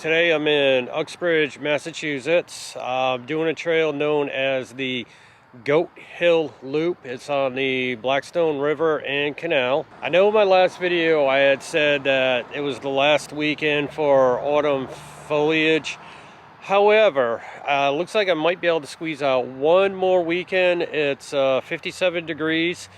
Today I'm in Uxbridge, Massachusetts, doing a trail known as the Goat Hill Loop. It's on the Blackstone River and Canal. I know in my last video I had said that it was the last weekend for autumn foliage. However, looks like I might be able to squeeze out one more weekend. It's 57 degrees.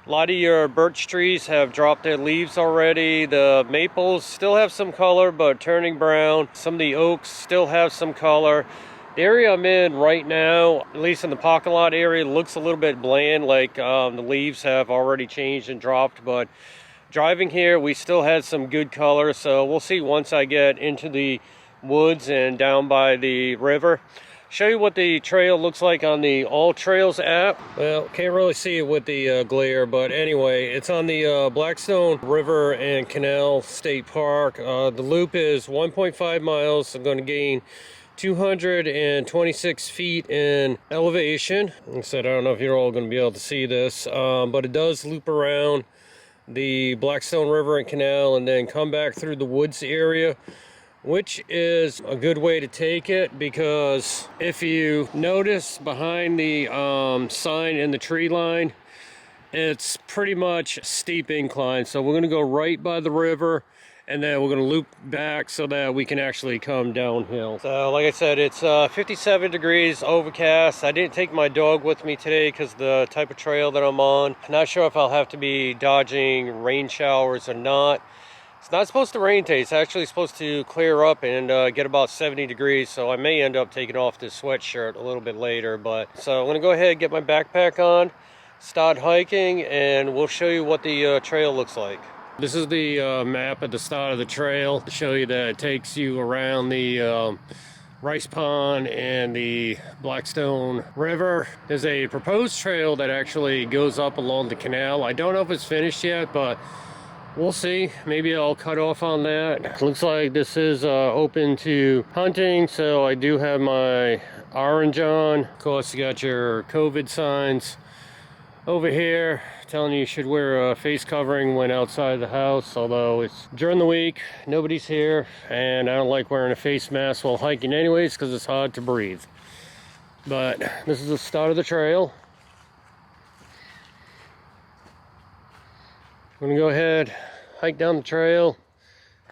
A lot of your birch trees have dropped their leaves already. The maples still have some color, but turning brown. Some of the oaks still have some color. The area I'm in right now, at least in the parking lot area, looks a little bit bland, like the leaves have already changed and dropped. But driving here, we still had some good color, so we'll see once I get into the woods and down by the river. Show you what the trail looks like on the All Trails app. Well, can't really see it with the glare, but anyway, it's on the Blackstone River and Canal State Park. The loop is 1.5 miles. I'm going to gain 226 feet in elevation. Like I said, I don't know if you're all going to be able to see this, but it does loop around the Blackstone River and Canal and then come back through the woods area, which is a good way to take it, because if you notice behind the sign in the tree line, it's pretty much steep incline. So we're going to go right by the river and then we're going to loop back so that we can actually come downhill. So like I said, it's 57 degrees, overcast. I didn't take my dog with me today because the type of trail that I'm on. I'm not sure if I'll have to be dodging rain showers or not. It's not supposed to rain today. It's actually supposed to clear up and get about 70 degrees, so I may end up taking off this sweatshirt a little bit later. But so I'm going to go ahead and get my backpack on, start hiking, and we'll show you what the trail looks like. This is the map at the start of the trail to show you that it takes you around the rice pond and the Blackstone River. There's a proposed trail that actually goes up along the canal. I don't know if it's finished yet, but we'll see. Maybe I'll cut off on that. Looks like this is open to hunting, so I do have my orange on. Of course, you got your COVID signs over here telling you should wear a face covering when outside the house, although it's during the week, nobody's here, and I don't like wearing a face mask while hiking anyways because it's hard to breathe. But this is the start of the trail. I'm gonna go ahead, hike down the trail,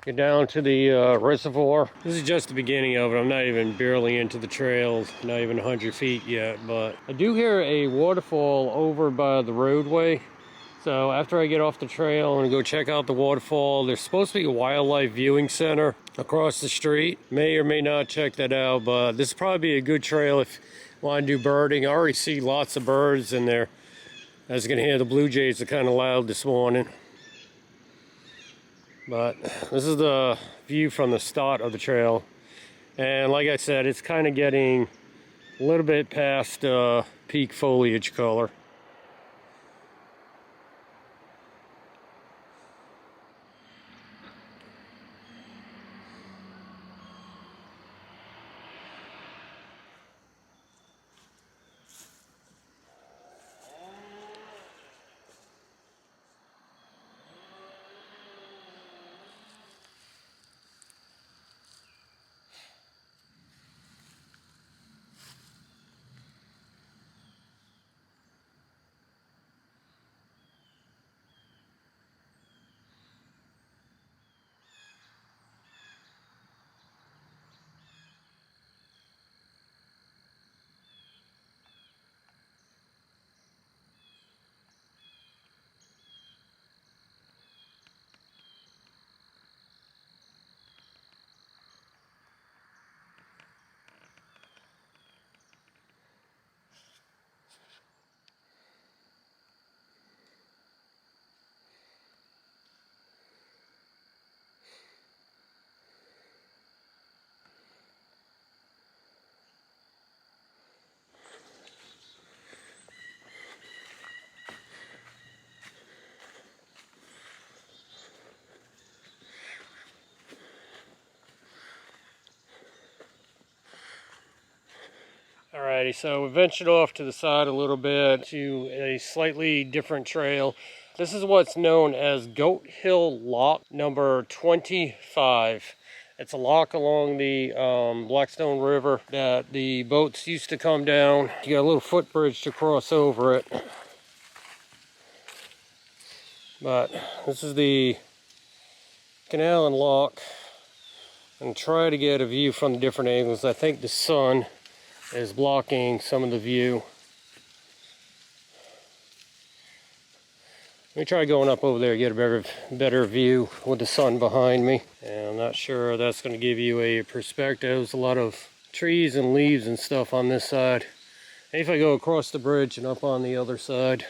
get down to the reservoir. This is just the beginning of it. I'm not even barely into the trail, not even 100 feet yet, but I do hear a waterfall over by the roadway. So after I get off the trail, I'm gonna go check out the waterfall. There's supposed to be a wildlife viewing center across the street. May or may not check that out, but this will probably be a good trail if you want to do birding. I already see lots of birds in there. I was gonna hear the blue jays are kind of loud this morning. But this is the view from the start of the trail. And like I said, it's kind of getting a little bit past peak foliage color. Alrighty, so we ventured off to the side a little bit to a slightly different trail. This is what's known as Goat Hill Lock number 25. It's a lock along the Blackstone River that the boats used to come down. You got a little footbridge to cross over it. But this is the canal and lock. And try to get a view from the different angles. I think the sun is blocking some of the view. Let me try going up over there, get a better view with the sun behind me. And I'm not sure that's going to give you a perspective. There's a lot of trees and leaves and stuff on this side. And if I go across the bridge and up on the other side.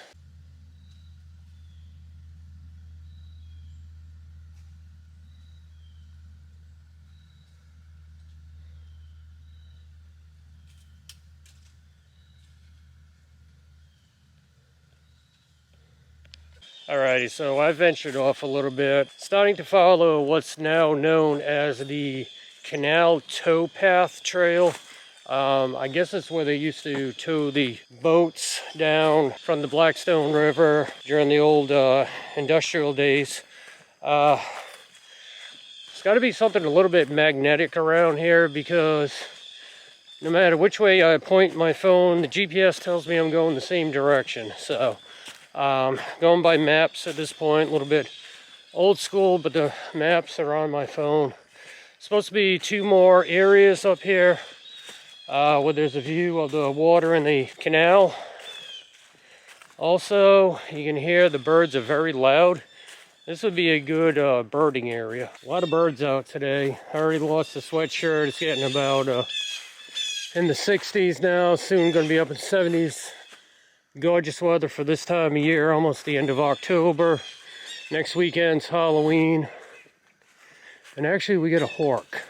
Alrighty, so I ventured off a little bit, starting to follow what's now known as the Canal towpath trail. I guess it's where they used to tow the boats down from the Blackstone River during the old industrial days. It's got to be something a little bit magnetic around here, because no matter which way I point my phone, the GPS tells me I'm going the same direction. So going by maps at this point, a little bit old school, but the maps are on my phone. Supposed to be 2 more areas up here where there's a view of the water in the canal. Also, you can hear the birds are very loud. This would be a good birding area. A lot of birds out today. I already lost the sweatshirt. It's getting about in the 60s now, soon going to be up in 70s. Gorgeous weather for this time of year, almost the end of October. Next weekend's Halloween. And actually we get a hawk.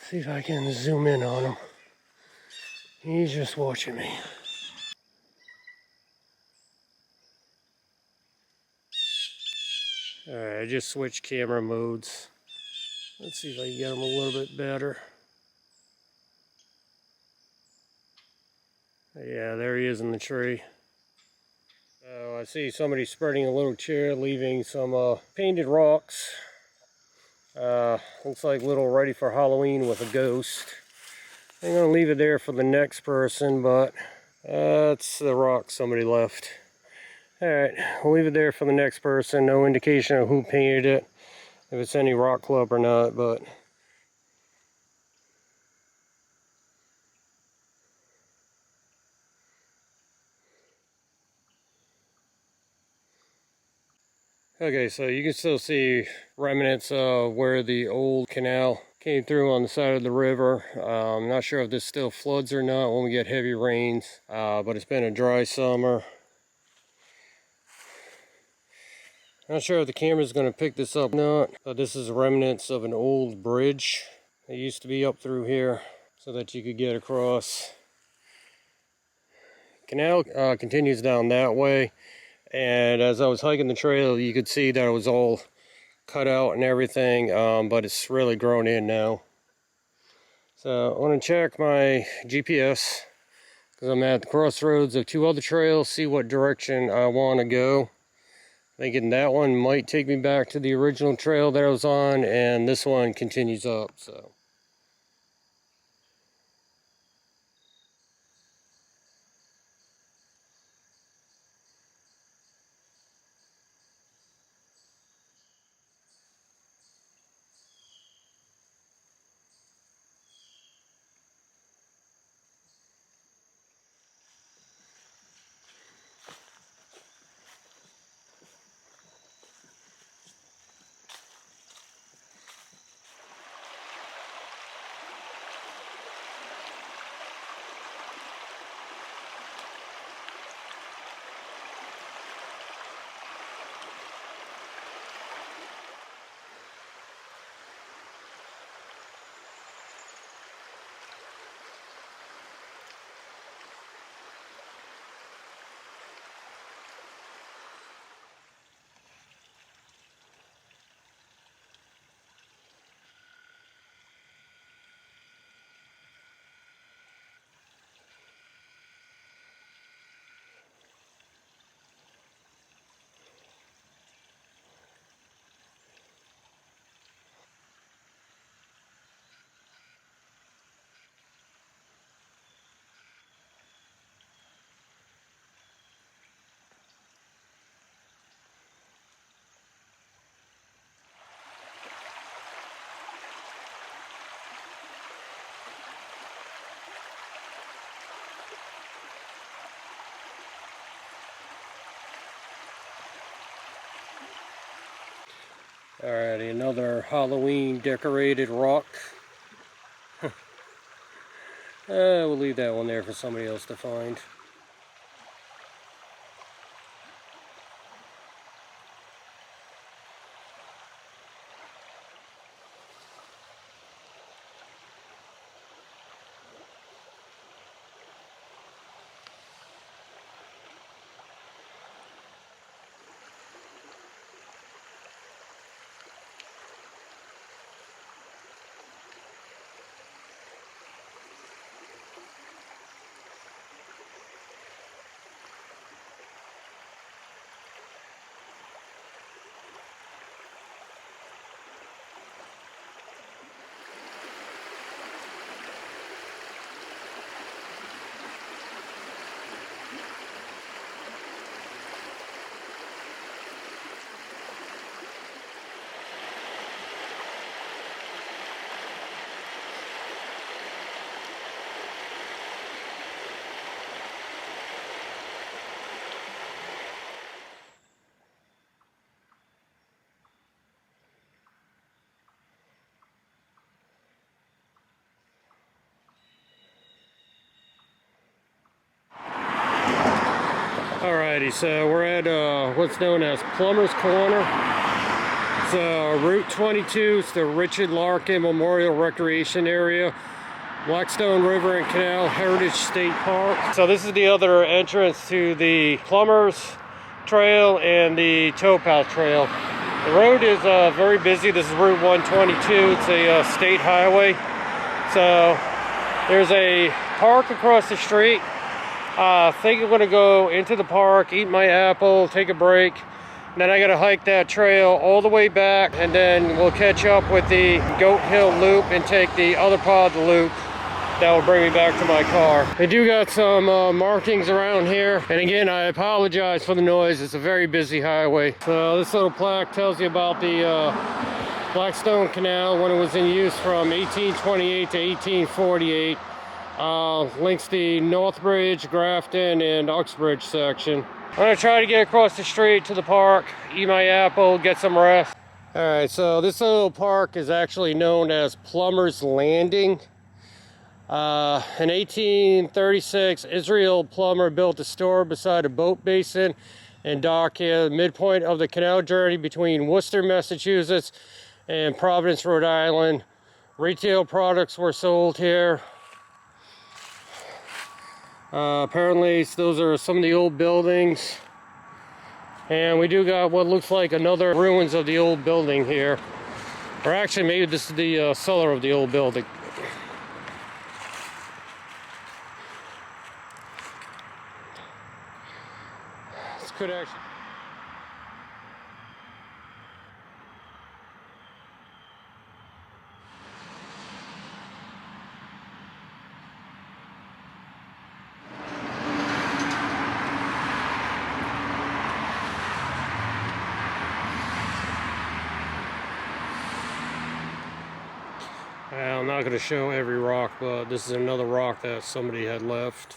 See if I can zoom in on him. He's just watching me. Alright, I just switched camera modes. Let's see if I can get him a little bit better. Yeah, there he is in the tree. I see somebody spreading a little chair, leaving some painted rocks. Looks like a little ready for Halloween with a ghost. I'm going to leave it there for the next person, but that's the rock somebody left. Alright, we'll leave it there for the next person. No indication of who painted it, if it's any rock club or not, but... Okay, so you can still see remnants of where the old canal came through on the side of the river. I'm not sure if this still floods or not when we get heavy rains, but it's been a dry summer. Not sure if the camera's going to pick this up or not, but this is remnants of an old bridge that used to be up through here so that you could get across. Canal continues down that way, and as I was hiking the trail, you could see that it was all cut out and everything, but it's really grown in now. So I want to check my GPS because I'm at the crossroads of 2 other trails, see what direction I want to go. Thinking that one might take me back to the original trail that I was on, and this one continues up. So Alrighty, another Halloween decorated rock. We'll leave that one there for somebody else to find. Alrighty, so we're at what's known as Plummer's Corner. It's Route 22. It's the Richard Larkin Memorial Recreation Area, Blackstone River and Canal Heritage State Park. So this is the other entrance to the Plummer's Trail and the Towpath Trail. The road is very busy. This is Route 122. It's a state highway. So there's a park across the street. I think I'm going to go into the park, eat my apple, take a break. And then I got to hike that trail all the way back, and then we'll catch up with the Goat Hill Loop and take the other part of the loop. That will bring me back to my car. They do got some markings around here. And again, I apologize for the noise. It's a very busy highway. So this little plaque tells you about the Blackstone Canal when it was in use from 1828 to 1848. Links the Northbridge, Grafton, and Uxbridge section. I'm gonna try to get across the street to the park, eat my apple, get some rest. Alright, so this little park is actually known as Plummer's Landing. In 1836, Israel Plummer built a store beside a boat basin and dock at the midpoint of the canal journey between Worcester, Massachusetts and Providence, Rhode Island. Retail products were sold here. Apparently those are some of the old buildings, and we do got what looks like another ruins of the old building here, or actually maybe this is the cellar of the old building. This could actually I'm not going to show every rock, but this is another rock that somebody had left.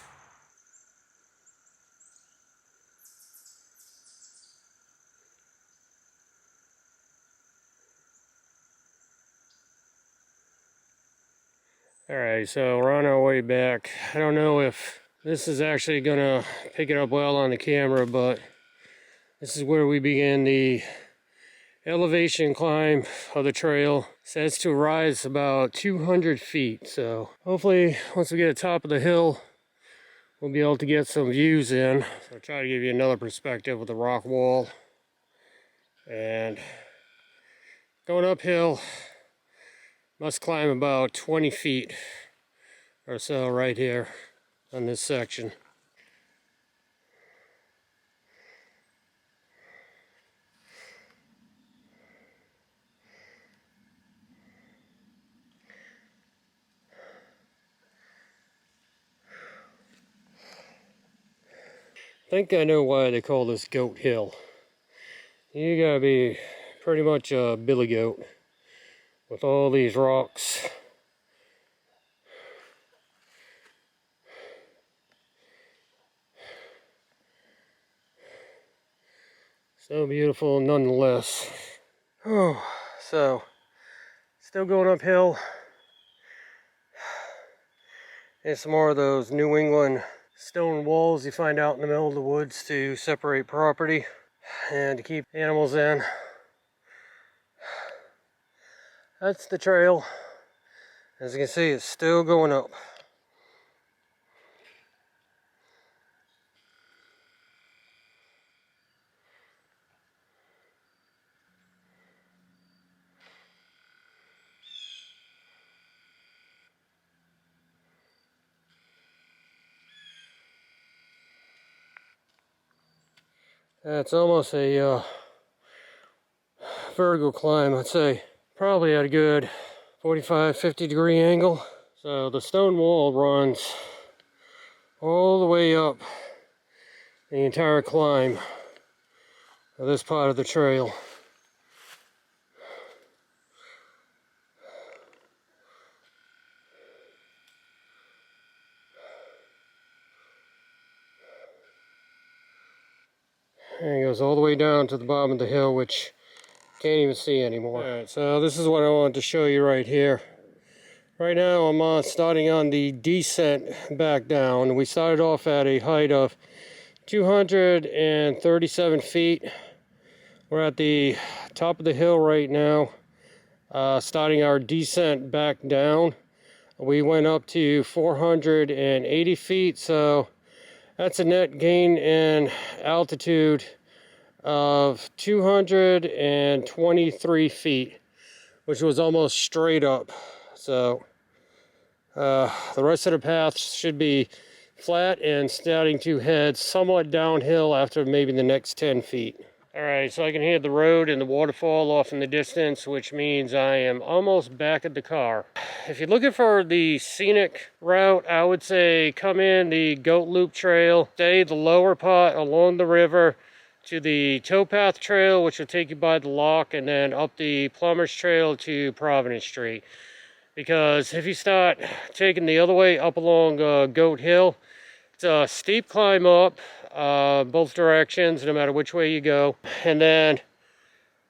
Alright, so we're on our way back. I don't know if this is actually going to pick it up well on the camera, but this is where we begin the elevation climb of the trail. It says to rise about 200 feet, so hopefully once we get to the top of the hill we'll be able to get some views in. So I'll try to give you another perspective with the rock wall. And going uphill, must climb about 20 feet or so right here on this section. I think I know why they call this Goat Hill. You gotta be pretty much a billy goat with all these rocks. So beautiful nonetheless. Oh, so still going uphill. And some more of those New England stone walls you find out in the middle of the woods to separate property and to keep animals in. That's the trail. As you can see, it's still going up. It's almost a vertical climb, I'd say. Probably at a good 45, 50 degree angle. So the stone wall runs all the way up the entire climb of this part of the trail. And it goes all the way down to the bottom of the hill, which you can't even see anymore. Alright, so this is what I wanted to show you right here. Right now I'm starting on the descent back down. We started off at a height of 237 feet. We're at the top of the hill right now, starting our descent back down. We went up to 480 feet, so that's a net gain in altitude of 223 feet, which was almost straight up. So the rest of the path should be flat and starting to head somewhat downhill after maybe the next 10 feet. Alright, so I can hear the road and the waterfall off in the distance, which means I am almost back at the car. If you're looking for the scenic route, I would say come in the Goat Loop Trail, stay the lower part along the river to the towpath trail, which will take you by the lock, and then up the Plummer's Trail to Providence Street. Because if you start taking the other way up along Goat Hill, it's a steep climb up both directions, no matter which way you go. And then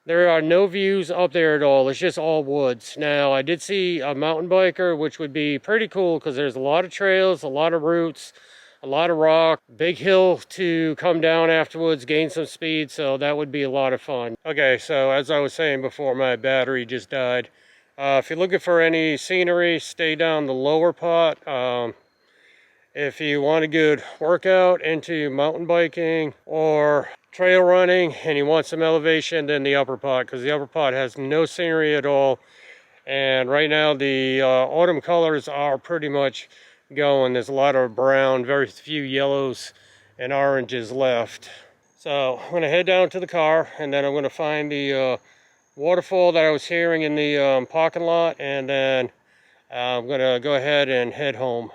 there are no views up there at all. It's just all woods. Now, I did see a mountain biker, which would be pretty cool because there's a lot of trails, a lot of routes, a lot of rock, big hill to come down afterwards, gain some speed, so that would be a lot of fun. Okay, so as I was saying before, my battery just died. If you're looking for any scenery, stay down the lower part. If you want a good workout into mountain biking or trail running and you want some elevation, then the upper part, because the upper part has no scenery at all. And right now the autumn colors are pretty much going. There's a lot of brown, very few yellows and oranges left. So I'm going to head down to the car, and then I'm going to find the waterfall that I was hearing in the parking lot, and then I'm going to go ahead and head home.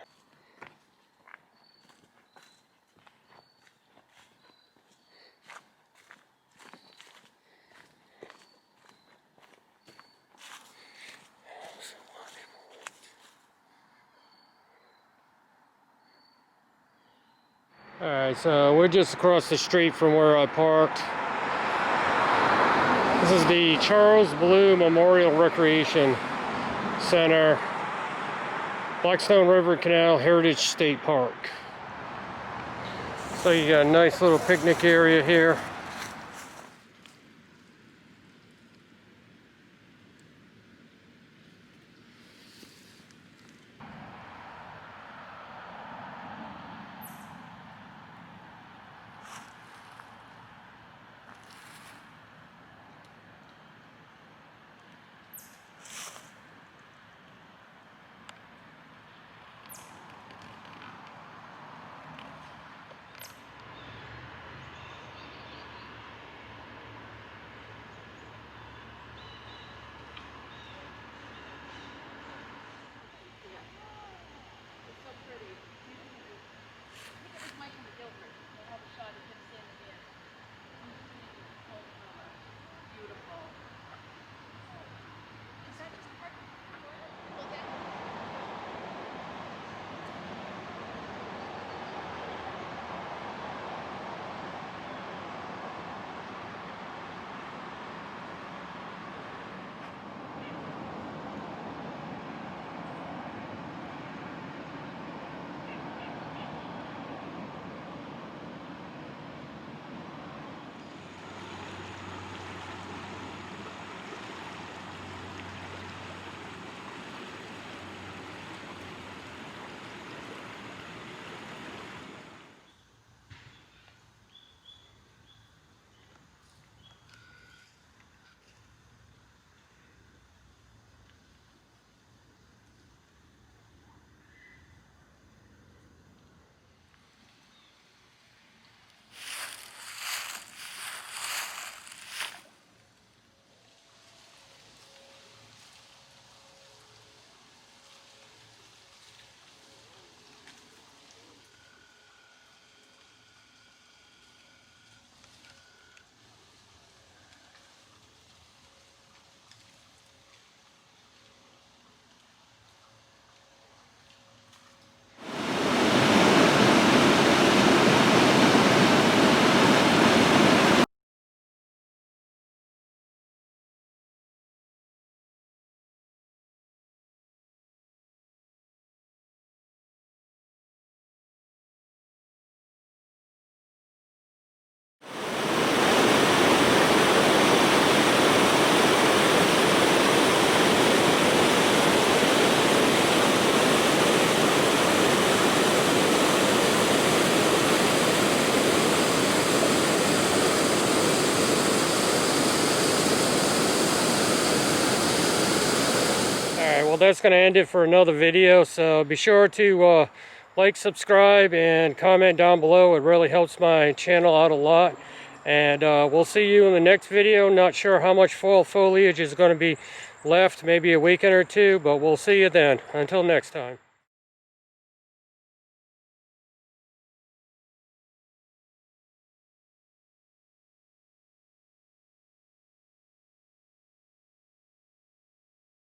Alright, so we're just across the street from where I parked. This is the Charles Blue Memorial Recreation Center, Blackstone River Canal Heritage State Park. So you got a nice little picnic area here. well, that's going to end it for another video. So be sure to like, subscribe, and comment down below. It really helps my channel out a lot. And we'll see you in the next video. Not sure how much fall foliage is going to be left, maybe a weekend or two, but we'll see you then. Until next time.